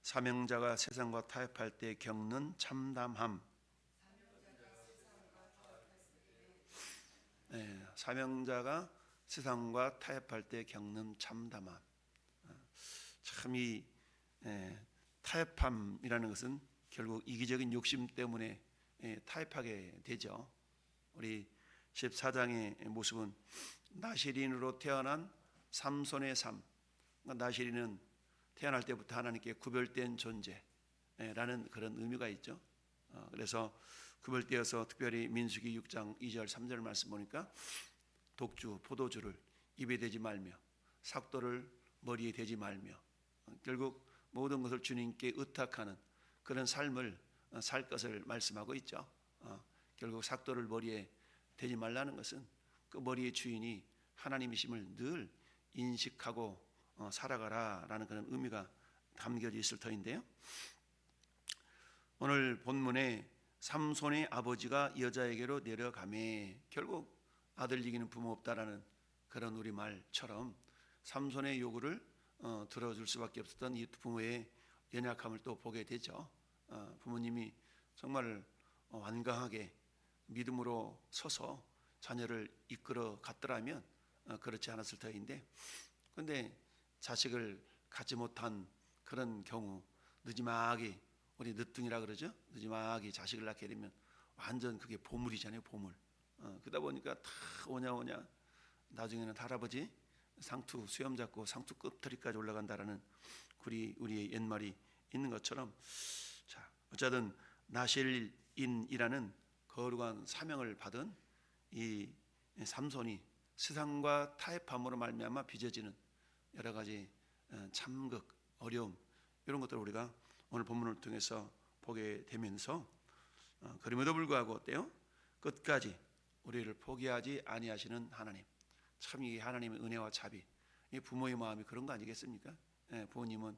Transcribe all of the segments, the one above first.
사명자가 세상과 타협할 때 겪는 참담함. 사명자가 세상과 타협할 때 겪는 참담함. 참 이 타협함이라는 것은 결국 이기적인 욕심 때문에 타협하게 되죠. 우리 14장의 모습은 나시린으로 태어난 삼손의 삶. 나시린은 태어날 때부터 하나님께 구별된 존재라는 그런 의미가 있죠. 그래서 구별되어서 특별히 민수기 6장 2절 3절 말씀 보니까 독주, 포도주를 입에 대지 말며 삭도를 머리에 대지 말며 결국 모든 것을 주님께 의탁하는 그런 삶을 살 것을 말씀하고 있죠. 결국 삭도를 머리에 대지 말라는 것은 그 머리의 주인이 하나님이심을 늘 인식하고 살아가라라는 그런 의미가 담겨져 있을 터인데요. 오늘 본문에 삼손의 아버지가 여자에게로 내려가매, 결국 아들 이기는 부모 없다라는 그런 우리말처럼 삼손의 요구를 들어줄 수밖에 없었던 이 부모의 연약함을 또 보게 되죠. 부모님이 정말 완강하게 믿음으로 서서 자녀를 이끌어 갔더라면 그렇지 않았을 터인데, 그런데 자식을 갖지 못한 그런 경우 늦지막이, 우리 늦둥이라 그러죠. 늦지막이 자식을 낳게 되면 완전 그게 보물이잖아요. 보물. 그러다 보니까 다 오냐 나중에는 할아버지 상투 수염 잡고 상투 끝터리까지 올라간다라는 우리의 옛말이 있는 것처럼, 자 어쨌든 나실인이라는 거룩한 사명을 받은 이 삼손이 세상과 타협함으로 말미암아 빚어지는 여러 가지 참극, 어려움, 이런 것들을 우리가 오늘 본문을 통해서 보게 되면서 그럼에도 불구하고 어때요? 끝까지 우리를 포기하지 아니하시는 하나님. 참 이 하나님의 은혜와 자비, 이 부모의 마음이 그런 거 아니겠습니까? 부모님은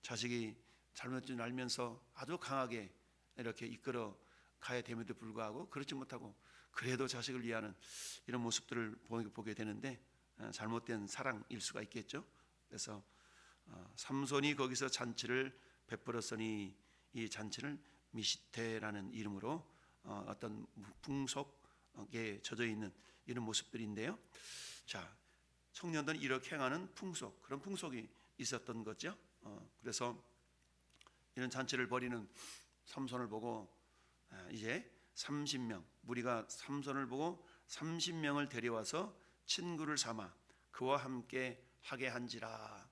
자식이 잘못된 줄 알면서 아주 강하게 이렇게 이끌어 가야 됨에도 불구하고 그렇지 못하고 그래도 자식을 위하는 이런 모습들을 보게 되는데 잘못된 사랑일 수가 있겠죠. 그래서 삼손이 거기서 잔치를 베풀었으니 이 잔치를 미시테라는 이름으로 어떤 풍속에 젖어 있는 이런 모습들인데요. 자, 청년들은 이렇게 행하는 풍속, 그런 풍속이 있었던 거죠. 그래서 이런 잔치를 벌이는 삼손을 보고 이제 30명, 무리가 삼손을 보고 30명을 데려와서 친구를 삼아 그와 함께 하게 한지라.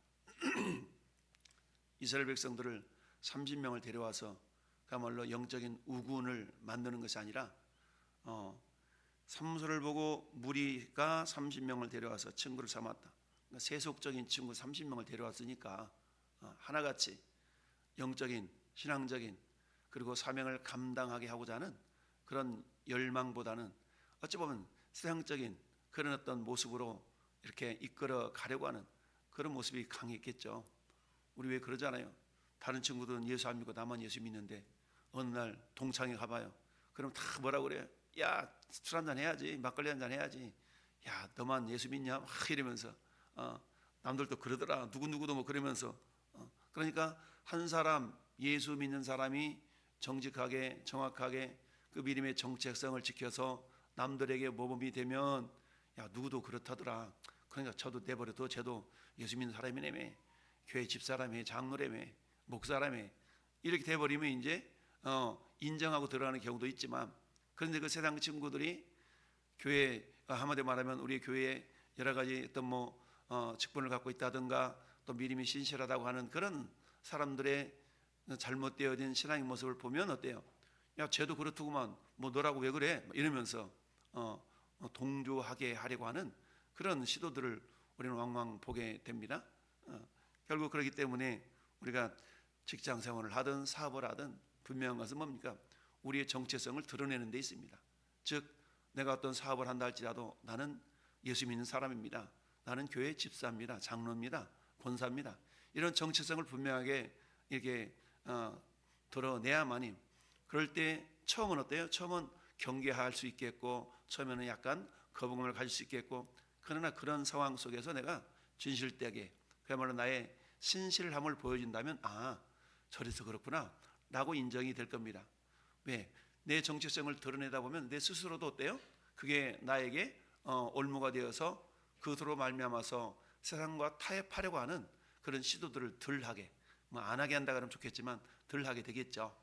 이스라엘 백성들을 30명을 데려와서 그야말로 영적인 우군을 만드는 것이 아니라 삼손을 보고 무리가 30명을 데려와서 친구를 삼았다. 그러니까 세속적인 친구 30명을 데려왔으니까 하나같이 영적인, 신앙적인, 그리고 사명을 감당하게 하고자 하는 그런 열망보다는 어찌 보면 세상적인 그런 어떤 모습으로 이렇게 이끌어 가려고 하는 그런 모습이 강했겠죠. 우리 왜 그러잖아요. 다른 친구들은 예수 안 믿고 나만 예수 믿는데 어느 날 동창회 가봐요. 그럼 다 뭐라고 그래요? 야, 술 한잔 해야지, 막걸리 한잔 해야지. 야, 너만 예수 믿냐? 막 이러면서 남들도 그러더라. 누구누구도 뭐 그러면서 그러니까 한 사람, 예수 믿는 사람이 정직하게 정확하게 그 믿음의 정체성을 지켜서 남들에게 모범이 되면, 야, 누구도 그렇다더라. 그러니까 저도 내버려둬. 쟤도 예수 믿는 사람이라며, 교회 집사라며, 장로라며, 목사라며, 이렇게 돼버리면 이제 인정하고 들어가는 경우도 있지만, 그런데 그 세상 친구들이 교회, 한마디로 말하면 우리 교회에 여러 가지 어떤 직분을 갖고 있다든가 또 믿음이 신실하다고 하는 그런 사람들의 잘못되어진 신앙의 모습을 보면 어때요? 야, 쟤도 그렇더구만, 너라고 왜 그래? 이러면서 동조하게 하려고 하는 그런 시도들을 우리는 왕왕 보게 됩니다. 결국 그렇기 때문에 우리가 직장 생활을 하든 사업을 하든 분명한 것은 뭡니까? 우리의 정체성을 드러내는 데 있습니다. 즉 내가 어떤 사업을 한다 할지라도 나는 예수 믿는 사람입니다. 나는 교회 집사입니다. 장로입니다. 권사입니다. 이런 정체성을 분명하게 이렇게 드러내야만이, 그럴 때 처음은 어때요? 처음은 경계할 수 있겠고 처음에는 약간 거부감을 가질 수 있겠고, 그러나 그런 상황 속에서 내가 진실되게 그야말로 나의 신실함을 보여준다면 저래서 그렇구나 라고 인정이 될 겁니다. 왜? 내 정체성을 드러내다 보면 내 스스로도 어때요? 그게 나에게 올무가 되어서 그것으로 말미암아서 세상과 타협하려고 하는 그런 시도들을 덜 하게, 뭐 안 하게 한다 그러면 좋겠지만 덜 하게 되겠죠.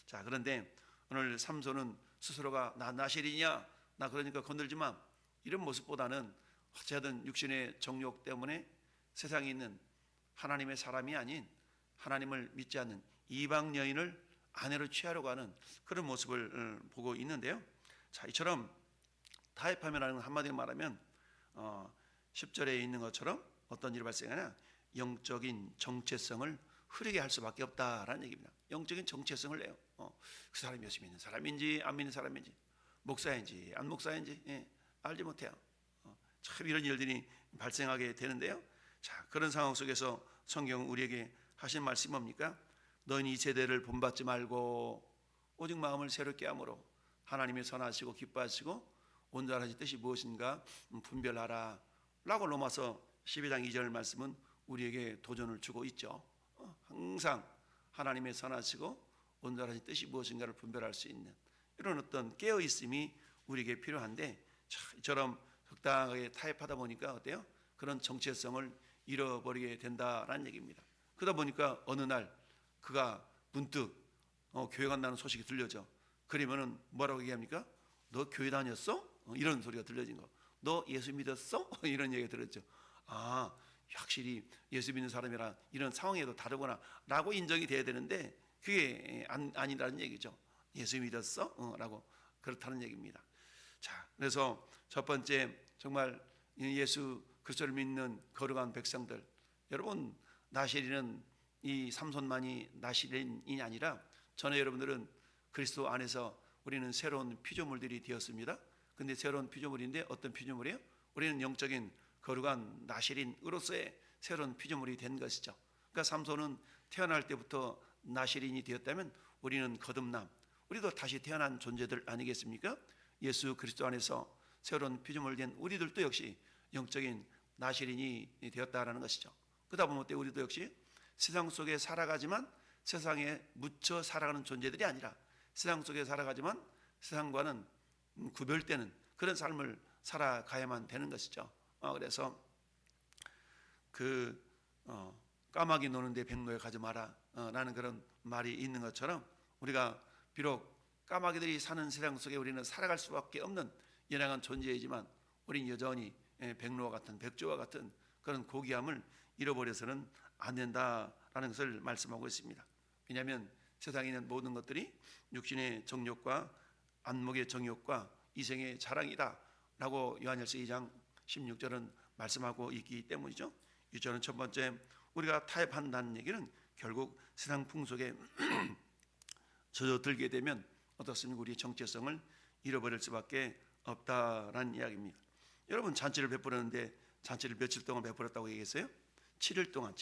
자, 그런데 오늘 삼손은 스스로가 나 나실이냐, 나 그러니까 건들지 마, 이런 모습보다는 어찌하든 육신의 정욕 때문에 세상에 있는 하나님의 사람이 아닌 하나님을 믿지 않는 이방 여인을 아내로 취하려고 하는 그런 모습을 보고 있는데요. 자, 이처럼 타협하면라는 건 한마디로 말하면 10절에 있는 것처럼 어떤 일이 발생하냐, 영적인 정체성을 흐리게 할 수밖에 없다라는 얘기입니다. 영적인 정체성을 내요. 그 사람이 예수 믿는 사람인지 안 믿는 사람인지, 목사인지 안 목사인지 알지 못해요. 참 이런 일들이 발생하게 되는데요. 자, 그런 상황 속에서 성경 우리에게 하신 말씀이 뭡니까? 너는 이 세대를 본받지 말고 오직 마음을 새롭게 함으로 하나님의 선하시고 기뻐하시고 온전하신 뜻이 무엇인가 분별하라 라고 로마서 12장 2절 말씀은 우리에게 도전을 주고 있죠. 항상 하나님의 선하시고 온전하신 뜻이 무엇인가를 분별할 수 있는 이런 어떤 깨어있음이 우리에게 필요한데, 이처럼 적당하게 타협하다 보니까 어때요? 그런 정체성을 잃어버리게 된다라는 얘기입니다. 그러다 보니까 어느 날 그가 문득 교회 간다는 소식이 들려져. 그러면은 뭐라고 얘기합니까? 너 교회 다녔어? 이런 소리가 들려진 거. 너 예수 믿었어? 이런 얘기가 들었죠. 아, 확실히 예수 믿는 사람이라 이런 상황에도 다르구나 라고 인정이 돼야 되는데 그게 아니라는 얘기죠. 예수 믿었어? 라고 그렇다는 얘기입니다. 자, 그래서 첫 번째 정말 예수 그리스도를 믿는 거룩한 백성들, 여러분 나실인은 이 삼손만이 나실인이 아니라 전에 여러분들은 그리스도 안에서 우리는 새로운 피조물들이 되었습니다. 근데 새로운 피조물인데 어떤 피조물이에요? 우리는 영적인 거룩한 나실인으로서의 새로운 피조물이 된 것이죠. 그러니까 삼손은 태어날 때부터 나실인이 되었다면 우리는 거듭남, 우리도 다시 태어난 존재들 아니겠습니까? 예수 그리스도 안에서 새로운 피조물 된 우리들도 역시 영적인 나실인이 되었다라는 것이죠. 그러다 보면 우리도 역시 세상 속에 살아가지만 세상에 묻혀 살아가는 존재들이 아니라 세상 속에 살아가지만 세상과는 구별되는 그런 삶을 살아가야만 되는 것이죠. 그래서 까마귀 노는데 백로에 가지 마라 라는 그런 말이 있는 것처럼 우리가 비록 까마귀들이 사는 세상 속에 우리는 살아갈 수밖에 없는 연약한 존재이지만 우리는 여전히 백로와 같은 백조와 같은 그런 고귀함을 잃어버려서는 안 된다라는 것을 말씀하고 있습니다. 왜냐하면 세상에 있는 모든 것들이 육신의 정욕과 안목의 정욕과 이생의 자랑이다 라고 요한일서 2장 16절은 말씀하고 있기 때문이죠. 저는 첫 번째 우리가 타협한다는 얘기는 결국 세상 풍속에 젖어들게 되면 어떻습니까? 우리의 정체성을 잃어버릴 수밖에 없다라는 이야기입니다. 여러분 잔치를 베풀었는데 잔치를 며칠 동안 베풀었다고 얘기했어요? 7일 동안.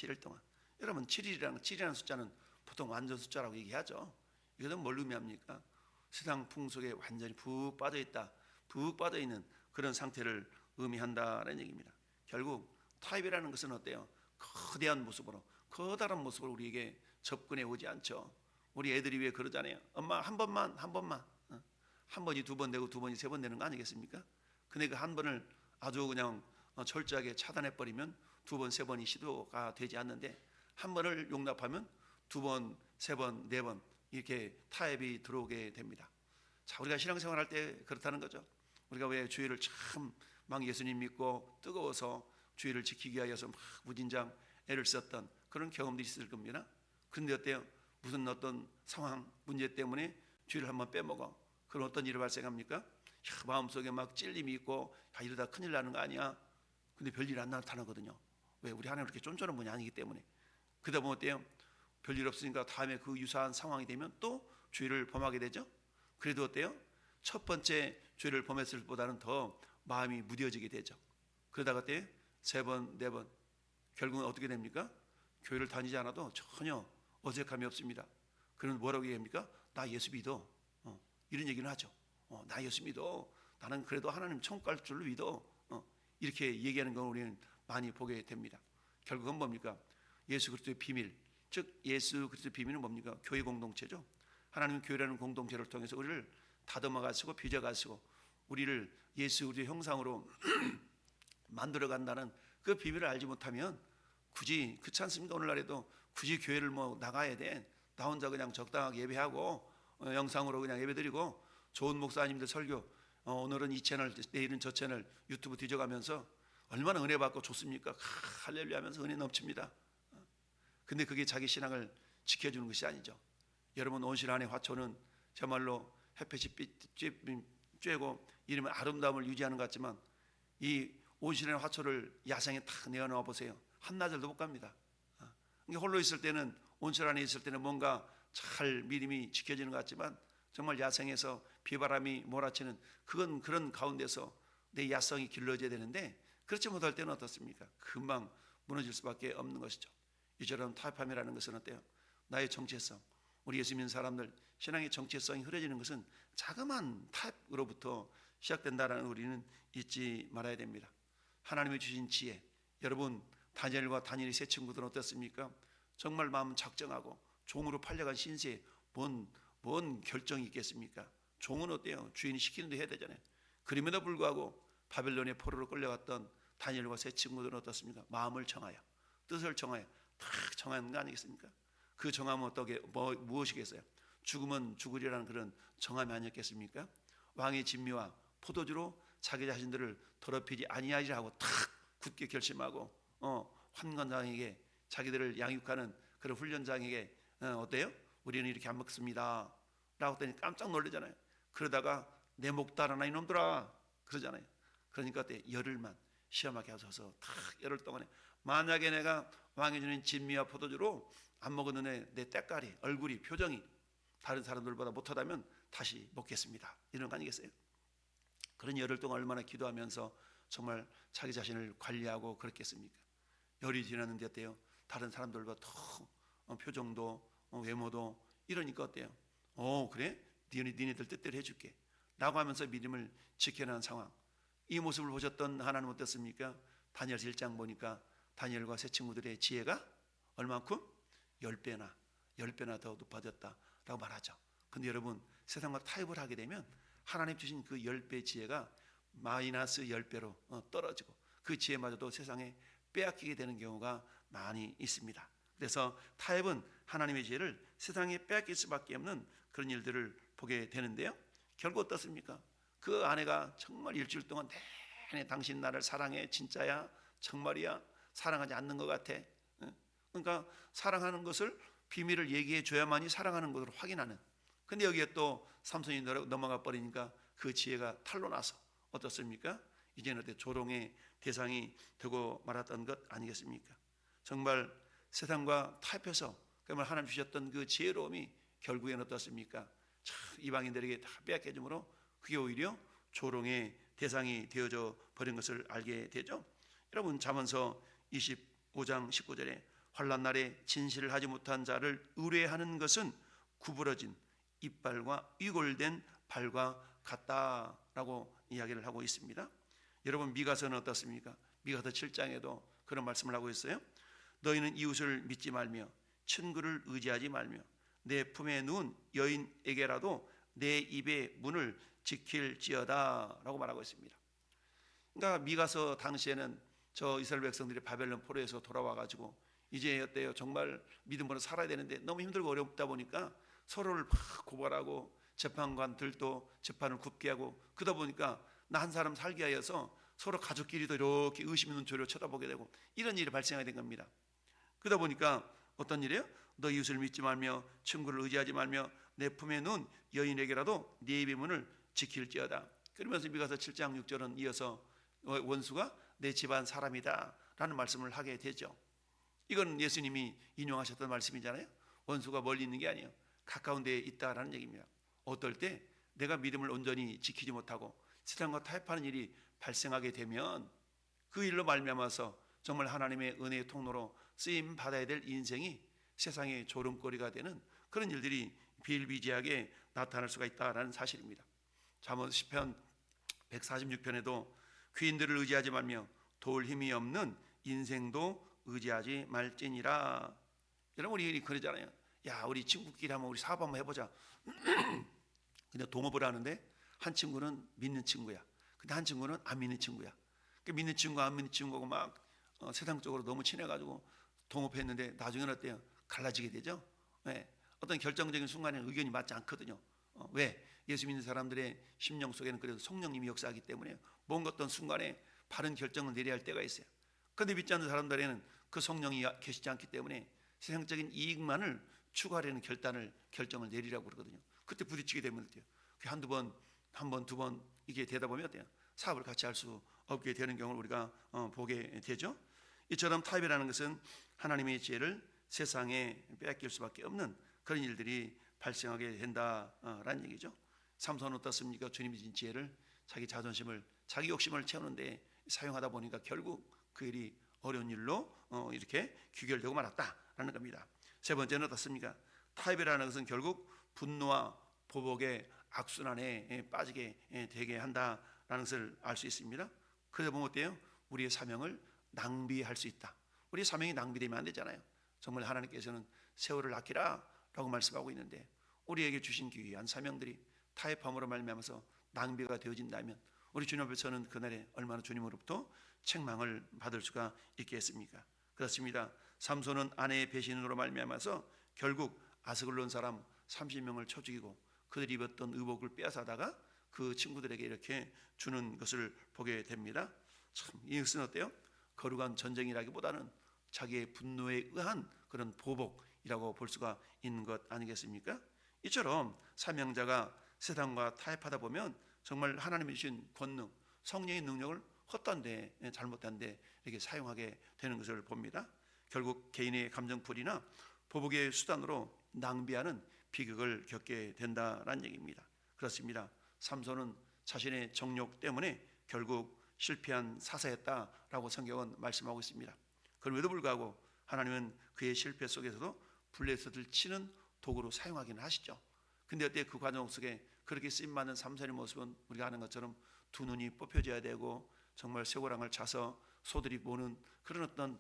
여러분 7이라는 숫자는 보통 완전 숫자라고 얘기하죠. 이것은 뭘 의미합니까? 세상 풍속에 완전히 푹 빠져있다, 푹 빠져있는 그런 상태를 의미한다는 얘기입니다. 결국 타협이라는 것은 어때요? 거대한 모습으로, 커다란 모습으로 우리에게 접근해 오지 않죠. 우리 애들이 왜 그러잖아요. 엄마 한 번만 한 번이 두 번 되고 두 번이 세 번 되는 거 아니겠습니까? 근데 그 한 번을 아주 그냥 철저하게 차단해 버리면 두 번, 세 번이 시도가 되지 않는데 한 번을 용납하면 두 번, 세 번, 네 번 이렇게 타협이 들어오게 됩니다. 자, 우리가 신앙생활할 때 그렇다는 거죠. 우리가 왜 주일을 참 막 예수님 믿고 뜨거워서 주일을 지키기 위하여서 막 무진장 애를 썼던 그런 경험들이 있을 겁니다. 근데 어때요? 무슨 어떤 상황, 문제 때문에 주일을 한번 빼먹어. 그럼 어떤 일이 발생합니까? 마음속에 막 찔림이 있고 이러다 큰일 나는 거 아니야? 근데 별일 안 나타나거든요. 왜? 우리 하나님 그렇게 쫀쫀한 분이 아니기 때문에. 그러다 보면 어때요? 별일 없으니까 다음에 그 유사한 상황이 되면 또 죄를 범하게 되죠. 그래도 어때요? 첫 번째 죄를 범했을 보다는 더 마음이 무뎌지게 되죠. 그러다가 어때요? 세 번, 네 번 결국은 어떻게 됩니까? 교회를 다니지 않아도 전혀 어색함이 없습니다. 그러면 뭐라고 얘기합니까? 나 예수 믿어. 이런 얘기는 하죠. 나 예수 믿어. 나는 그래도 하나님 천국 갈 줄로 믿어. 이렇게 얘기하는 걸 우리는 많이 보게 됩니다. 결국은 뭡니까? 예수 그리스도의 비밀, 즉 예수 그리스도의 비밀은 뭡니까? 교회 공동체죠. 하나님은 교회라는 공동체를 통해서 우리를 다듬어 가시고 빚어 가시고 우리를 예수 우리의 형상으로 만들어 간다는 그 비밀을 알지 못하면 굳이 그렇지 않습니까? 오늘날에도 굳이 교회를 뭐 나가야 돼. 나 혼자 그냥 적당하게 예배하고 영상으로 그냥 예배드리고 좋은 목사님들 설교 오늘은 이 채널 내일은 저 채널 유튜브 뒤져가면서 얼마나 은혜 받고 좋습니까? 할렐루야 하면서 은혜 넘칩니다. 근데 그게 자기 신앙을 지켜주는 것이 아니죠. 여러분 온실 안의 화초는 정말로 햇볕이 쬐고 이러면 아름다움을 유지하는 것 같지만 이 온실의 화초를 야생에 탁 내어놓아 보세요. 한나절도 못 갑니다. 홀로 있을 때는 온실 안에 있을 때는 뭔가 잘 믿음이 지켜지는 것 같지만 정말 야생에서 비바람이 몰아치는 그건 그런 가운데서 내 야성이 길러져야 되는데 그렇지 못할 때는 어떻습니까? 금방 무너질 수밖에 없는 것이죠. 이처럼 타협함이라는 것은 어때요? 나의 정체성, 우리 예수 믿는 사람들 신앙의 정체성이 흐려지는 것은 자그마한 타협으로부터 시작된다는 우리는 잊지 말아야 됩니다. 하나님이 주신 지혜, 여러분 다니엘과 다니엘의 세 친구들은 어떻습니까? 정말 마음 작정하고 종으로 팔려간 신세에 뭔 결정이 있겠습니까? 종은 어때요? 주인이 시키는 대로 해야 되잖아요. 그럼에도 불구하고 바벨론의 포로로 끌려갔던 다니엘과 세 친구들은 어떻습니까? 마음을 정하여 뜻을 정하여 딱 정하는 거 아니겠습니까? 그 정함은 어떻게 무엇이겠어요? 죽으면 죽으리라는 그런 정함이 아니었겠습니까? 왕의 진미와 포도주로 자기 자신들을 더럽히지 아니하리라 하고 탁 굳게 결심하고 환관장에게 자기들을 양육하는 그런 훈련장에게 어때요? 우리는 이렇게 안 먹습니다 라고 했더니 깜짝 놀라잖아요. 그러다가 내 목 달아나 이놈들아 그러잖아요. 그러니까 어때? 열흘만 시험하게 하셔서 탁 열흘 동안에 만약에 내가 왕이 주는 진미와 포도주로 안 먹었는데 내 때깔이 얼굴이 표정이 다른 사람들보다 못하다면 다시 먹겠습니다 이런 거 아니겠어요? 그런 열흘 동안 얼마나 기도하면서 정말 자기 자신을 관리하고 그렇겠습니까? 열이 지났는데 어때요? 다른 사람들보다 더 표정도 외모도 이러니까 어때요? 그래? 니네들 뜻대로 해줄게 라고 하면서 믿음을 지켜내는 상황. 이 모습을 보셨던 하나님은 어떻습니까? 다니엘 1장 보니까 다니엘과 세 친구들의 지혜가 얼마만큼? 10배나 더 높아졌다라고 말하죠. 근데 여러분 세상과 타협을 하게 되면 하나님 주신 그 10배 지혜가 마이너스 10배로 떨어지고 그 지혜마저도 세상에 빼앗기게 되는 경우가 많이 있습니다. 그래서 타협은 하나님의 지혜를 세상에 빼앗길 수밖에 없는 그런 일들을 보게 되는데요. 결국 어떻습니까? 그 아내가 정말 일주일 동안 내내 당신 나를 사랑해 진짜야 정말이야 사랑하지 않는 것 같아. 그러니까 사랑하는 것을 비밀을 얘기해 줘야만이 사랑하는 것으로 확인하는. 근데 여기에 또 삼손이 넘어가 버리니까 그 지혜가 탈로 나서 어떻습니까? 이제는 조롱의 대상이 되고 말았던 것 아니겠습니까? 정말 세상과 타협해서 그러면 하나님 주셨던 그 지혜로움이 결국에는 어떻습니까? 이방인들에게 다 빼앗겨 줌으로 그게 오히려 조롱의 대상이 되어져 버린 것을 알게 되죠. 여러분 잠언서 25장 19절에 환난 날에 진실을 하지 못한 자를 의뢰하는 것은 구부러진 이빨과 위골된 발과 같다라고 이야기를 하고 있습니다. 여러분 미가서는 어떻습니까? 미가서 7장에도 그런 말씀을 하고 있어요. 너희는 이웃을 믿지 말며 친구를 의지하지 말며 내 품에 누운 여인에게라도 내 입의 문을 지킬지어다 라고 말하고 있습니다. 그러니까 미가서 당시에는 저 이스라엘 백성들이 바벨론 포로에서 돌아와 가지고 이제 어때요? 정말 믿음으로 살아야 되는데 너무 힘들고 어렵다 보니까 서로를 막 고발하고 재판관들도 재판을 굽게 하고 그러다 보니까 나 한 사람 살게 하여서 서로 가족끼리도 이렇게 의심 있는 눈초리로 쳐다보게 되고 이런 일이 발생하게 된 겁니다. 그러다 보니까 어떤 일이에요? 너 이웃을 믿지 말며 친구를 의지하지 말며 내 품에 누운 여인에게라도 네 입의 문을 지킬지어다. 그러면서 미가서 7장 6절은 이어서 원수가 내 집안 사람이다 라는 말씀을 하게 되죠. 이건 예수님이 인용하셨던 말씀이잖아요. 원수가 멀리 있는 게 아니에요. 가까운 데에 있다라는 얘기입니다. 어떨 때 내가 믿음을 온전히 지키지 못하고 세상과 타협하는 일이 발생하게 되면 그 일로 말미암아서 정말 하나님의 은혜의 통로로 쓰임 받아야 될 인생이 세상의 조롱거리가 되는 그런 일들이 비일비재하게 나타날 수가 있다라는 사실입니다. 잠언 시편 146편에도 귀인들을 의지하지 말며 도울 힘이 없는 인생도 의지하지 말지니라. 여러분 우리 그러잖아요. 야, 우리 친구끼리 한번 우리 사업 한번 해보자. 근데 동업을 하는데 한 친구는 믿는 친구야. 근데 한 친구는 안 믿는 친구야. 그 믿는 친구 안 믿는 친구하고 막 세상적으로 너무 친해가지고 동업했는데 나중에는 어때요? 갈라지게 되죠. 네. 어떤 결정적인 순간에 의견이 맞지 않거든요. 왜? 예수 믿는 사람들의 심령 속에는 그래도 성령님이 역사하기 때문에 뭔가 어떤 순간에 바른 결정을 내려야 할 때가 있어요. 그런데 믿지 않는 사람들에는 그 성령이 계시지 않기 때문에 세상적인 이익만을 추구하려는 결정을 내리라고 그러거든요. 그때 부딪히게 되면 어때요? 한두 번, 한 번, 두 번 이게 되다 보면 어때요? 사업을 같이 할 수 없게 되는 경우를 우리가 보게 되죠. 이처럼 타협이라는 것은 하나님의 지혜를 세상에 빼앗길 수밖에 없는 그런 일들이 발생하게 된다라는 얘기죠. 삼손은 어떻습니까? 주님이 주신 지혜를 자기 자존심을, 자기 욕심을 채우는데 사용하다 보니까 결국 그 일이 어려운 일로 이렇게 귀결되고 말았다라는 겁니다. 세 번째는 어떻습니까? 타협이라는 것은 결국 분노와 보복의 악순환에 빠지게 되게 한다라는 것을 알 수 있습니다. 그러다 보면 어때요? 우리의 사명을 낭비할 수 있다. 우리의 사명이 낭비되면 안 되잖아요. 정말 하나님께서는 세월을 아끼라 라고 말씀하고 있는데 우리에게 주신 귀한 사명들이 타협함으로 말미암아서 낭비가 되어진다면 우리 주님 앞에서는 그날에 얼마나 주님으로부터 책망을 받을 수가 있겠습니까? 그렇습니다. 삼손은 아내의 배신으로 말미암아서 결국 아스글론 사람 30명을 쳐 죽이고 그들이 입었던 의복을 빼앗아다가 그 친구들에게 이렇게 주는 것을 보게 됩니다. 참 이것은 어때요? 거룩한 전쟁이라기보다는 자기의 분노에 의한 그런 보복이라고 볼 수가 있는 것 아니겠습니까? 이처럼 사명자가 세상과 타협하다 보면 정말 하나님이 주신 권능, 성령의 능력을 헛된데 잘못된데 이렇게 사용하게 되는 것을 봅니다. 결국 개인의 감정풀이나 보복의 수단으로 낭비하는 비극을 겪게 된다라는 얘기입니다. 그렇습니다. 삼손은 자신의 정욕 때문에 결국 실패한 사사였다라고 성경은 말씀하고 있습니다. 그럼에도 불구하고 하나님은 그의 실패 속에서도 블레셋을 치는 도구로 사용하기는 하시죠. 근데 어때 그 과정 속에 그렇게 쓰임받는 삼손의 모습은 우리가 아는 것처럼 두 눈이 뽑혀져야 되고 정말 쇠고랑을 차서 소들이 보는 그런 어떤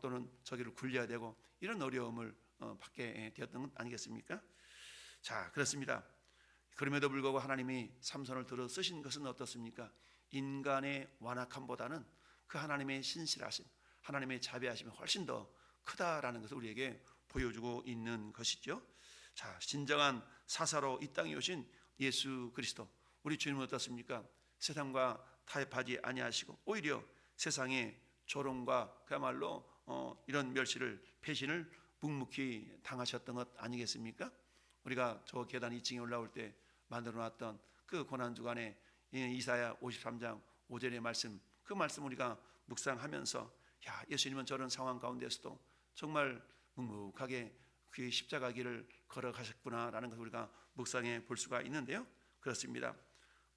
또는 저기를 굴려야 되고 이런 어려움을 받게 되었던 것 아니겠습니까? 자, 그렇습니다. 그럼에도 불구하고 하나님이 삼손을 들어 쓰신 것은 어떻습니까? 인간의 완악함보다는 그 하나님의 신실하심, 하나님의 자비하심이 훨씬 더 크다라는 것을 우리에게 보여주고 있는 것이죠. 자, 진정한 사사로 이 땅에 오신 예수 그리스도, 우리 주님은 어떻습니까? 세상과 타협하지 아니하시고 오히려 세상의 조롱과 그야말로 이런 멸시를 배신을 묵묵히 당하셨던 것 아니겠습니까? 우리가 저 계단 2층에 올라올 때 만들어놨던 그 고난주간에 이사야 53장 5절의 말씀, 그 말씀 우리가 묵상하면서 야, 예수님은 저런 상황 가운데서도 정말 묵묵하게 그 십자가 길을 걸어가셨구나라는 것을 우리가 묵상해 볼 수가 있는데요. 그렇습니다.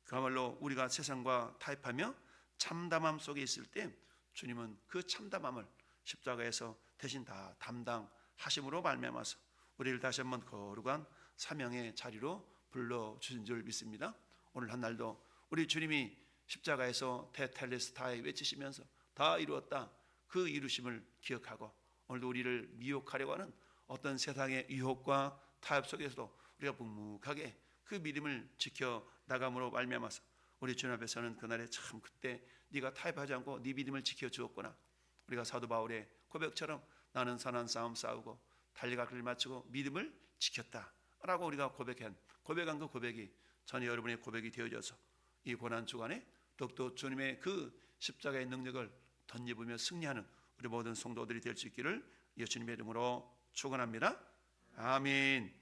그야말로 우리가 세상과 타협하며 참담함 속에 있을 때 주님은 그 참담함을 십자가에서 대신 다 담당하심으로 말미암아서 우리를 다시 한번 거룩한 사명의 자리로 불러주신 줄 믿습니다. 오늘 한 날도 우리 주님이 십자가에서 테텔레스타이 외치시면서 다 이루었다, 그 이루심을 기억하고 오늘도 우리를 미혹하려고 하는 어떤 세상의 유혹과 타협 속에서도 우리가 묵묵하게 그 믿음을 지켜나감으로 말미암아서 우리 주님 앞에서는 그날에 참 그때 네가 타협하지 않고 네 믿음을 지켜주었구나, 우리가 사도 바울의 고백처럼 나는 선한 싸움 싸우고 달려갈 길을 마치고 믿음을 지켰다라고 우리가 고백한 그 고백이 전에 여러분의 고백이 되어져서 이 고난 주간에 더욱더 주님의 그 십자가의 능력을 덧입으며 승리하는 우리 모든 성도들이 될 수 있기를 예수님의 이름으로 축원합니다. 아멘.